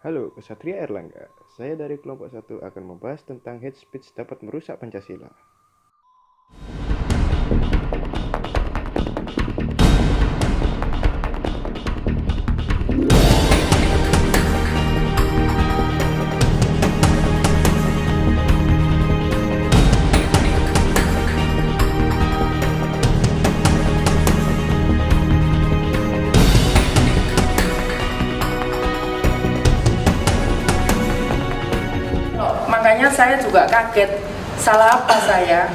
Halo, Kesatria Erlangga. Saya dari kelompok 1 akan membahas tentang hate speech dapat merusak Pancasila. Makanya saya juga kaget, salah apa saya?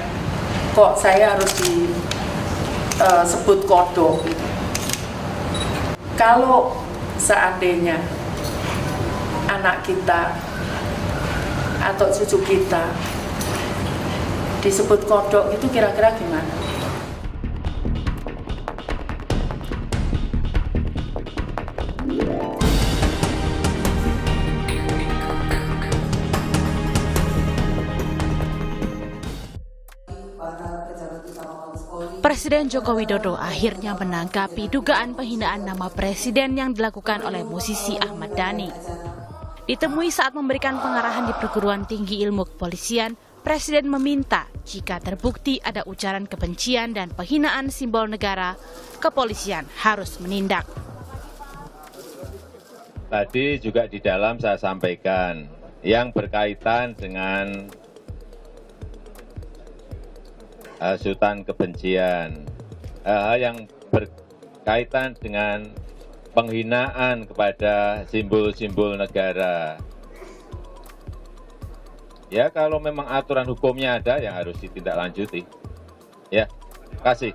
Kok saya harus disebut kodok? Kalau seandainya anak kita atau cucu kita disebut kodok, itu kira-kira gimana? Presiden Joko Widodo akhirnya menanggapi dugaan penghinaan nama presiden yang dilakukan oleh musisi Ahmad Dhani. Ditemui saat memberikan pengarahan di Perguruan Tinggi Ilmu Kepolisian, Presiden meminta jika terbukti ada ujaran kebencian dan penghinaan simbol negara, kepolisian harus menindak. Tadi juga di dalam saya sampaikan yang berkaitan dengan hasutan kebencian, hal-hal yang berkaitan dengan penghinaan kepada simbol-simbol negara. Ya, kalau memang aturan hukumnya ada yang harus ditindaklanjuti. Ya, kasih.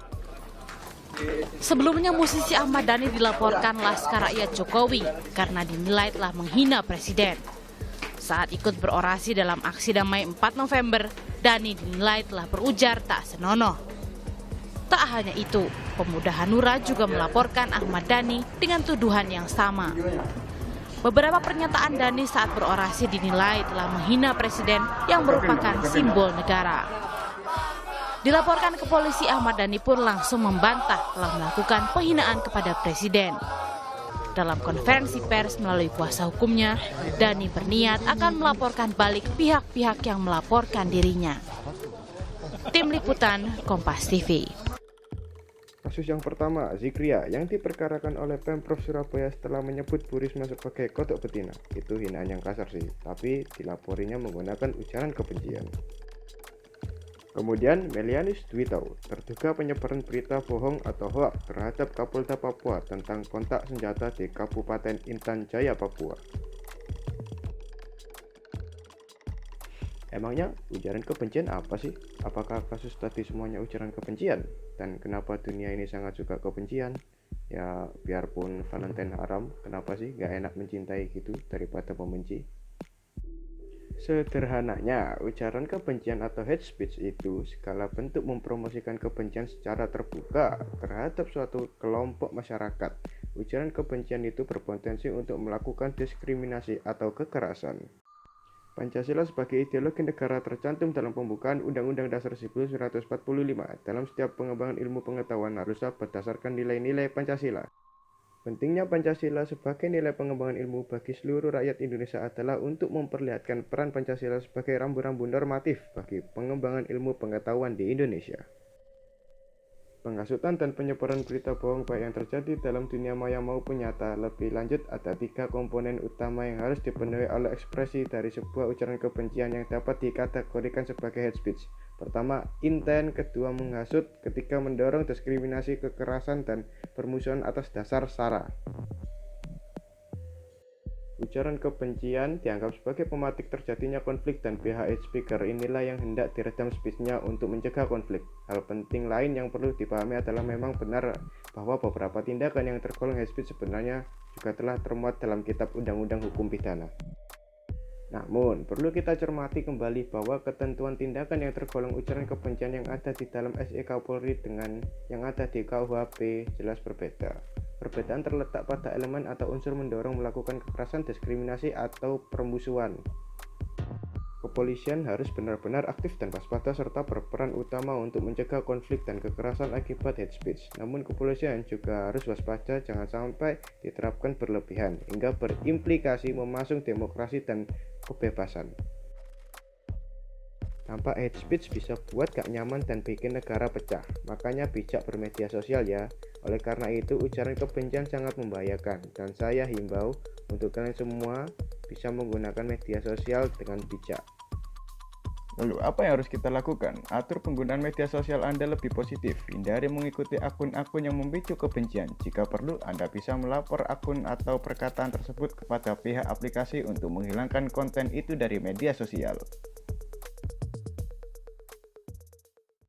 Sebelumnya musisi Ahmad Dhani dilaporkan Laskar Rakyat Jokowi karena dinilai telah menghina presiden. Saat ikut berorasi dalam aksi damai 4 November, Dhani dinilai telah berujar tak senonoh. Tak hanya itu, pemuda Hanura juga melaporkan Ahmad Dhani dengan tuduhan yang sama. Beberapa pernyataan Dhani saat berorasi dinilai telah menghina presiden yang merupakan simbol negara. Dilaporkan ke polisi, Ahmad Dhani pun langsung membantah telah melakukan penghinaan kepada presiden. Dalam konferensi pers melalui kuasa hukumnya, Dhani berniat akan melaporkan balik pihak-pihak yang melaporkan dirinya. Tim Liputan, Kompas TV. Kasus yang pertama, Zikria, yang diperkarakan oleh Pemprov Surabaya setelah menyebut Bu Risma sebagai kodok betina. Itu hinaan yang kasar sih, tapi dilaporinya menggunakan ujaran kebencian. Kemudian Melianus Dwitau, terduga penyebaran berita bohong atau hoak terhadap Kapolda Papua tentang kontak senjata di Kabupaten Intan Jaya, Papua. Emangnya ujaran kebencian apa sih? Apakah kasus tadi semuanya ujaran kebencian? Dan kenapa dunia ini sangat suka kebencian? Ya biarpun Valentine haram, kenapa sih gak enak mencintai gitu daripada membenci? Sederhananya, ujaran kebencian atau hate speech itu segala bentuk mempromosikan kebencian secara terbuka terhadap suatu kelompok masyarakat. Ujaran kebencian itu berpotensi untuk melakukan diskriminasi atau kekerasan. Pancasila sebagai ideologi negara tercantum dalam pembukaan Undang-Undang Dasar 1945. Dalam setiap pengembangan ilmu pengetahuan haruslah berdasarkan nilai-nilai Pancasila. Pentingnya Pancasila sebagai nilai pengembangan ilmu bagi seluruh rakyat Indonesia adalah untuk memperlihatkan peran Pancasila sebagai rambu-rambu normatif bagi pengembangan ilmu pengetahuan di Indonesia. Penghasutan dan penyebaran berita bohong baik yang terjadi dalam dunia maya maupun nyata. Lebih lanjut, ada 3 komponen utama yang harus dipenuhi oleh ekspresi dari sebuah ujaran kebencian yang dapat dikategorikan sebagai hate speech. Pertama, intent. Kedua, menghasut. Ketiga, mendorong diskriminasi, kekerasan, dan permusuhan atas dasar sara. Ujaran kebencian dianggap sebagai pematik terjadinya konflik dan pihak hate speaker inilah yang hendak diredam speech-nya untuk mencegah konflik. Hal penting lain yang perlu dipahami adalah memang benar bahwa beberapa tindakan yang tergolong hate speech sebenarnya juga telah termuat dalam kitab undang-undang hukum pidana. Namun, perlu kita cermati kembali bahwa ketentuan tindakan yang tergolong ujaran kebencian yang ada di dalam SE Kapolri dengan yang ada di KUHP jelas berbeda. Perbedaan terletak pada elemen atau unsur mendorong melakukan kekerasan, diskriminasi, atau permusuhan. Kepolisian harus benar-benar aktif dan waspada serta berperan utama untuk mencegah konflik dan kekerasan akibat hate speech. Namun kepolisian juga harus waspada jangan sampai diterapkan berlebihan hingga berimplikasi memasung demokrasi dan kebebasan. Dampak hate speech bisa buat gak nyaman dan bikin negara pecah. Makanya bijak bermedia sosial ya. Oleh karena itu ujaran kebencian sangat membahayakan dan saya himbau untuk kalian semua bisa menggunakan media sosial dengan bijak. Lalu apa yang harus kita lakukan? Atur penggunaan media sosial Anda lebih positif. Hindari mengikuti akun-akun yang memicu kebencian. Jika perlu, Anda bisa melapor akun atau perkataan tersebut kepada pihak aplikasi untuk menghilangkan konten itu dari media sosial.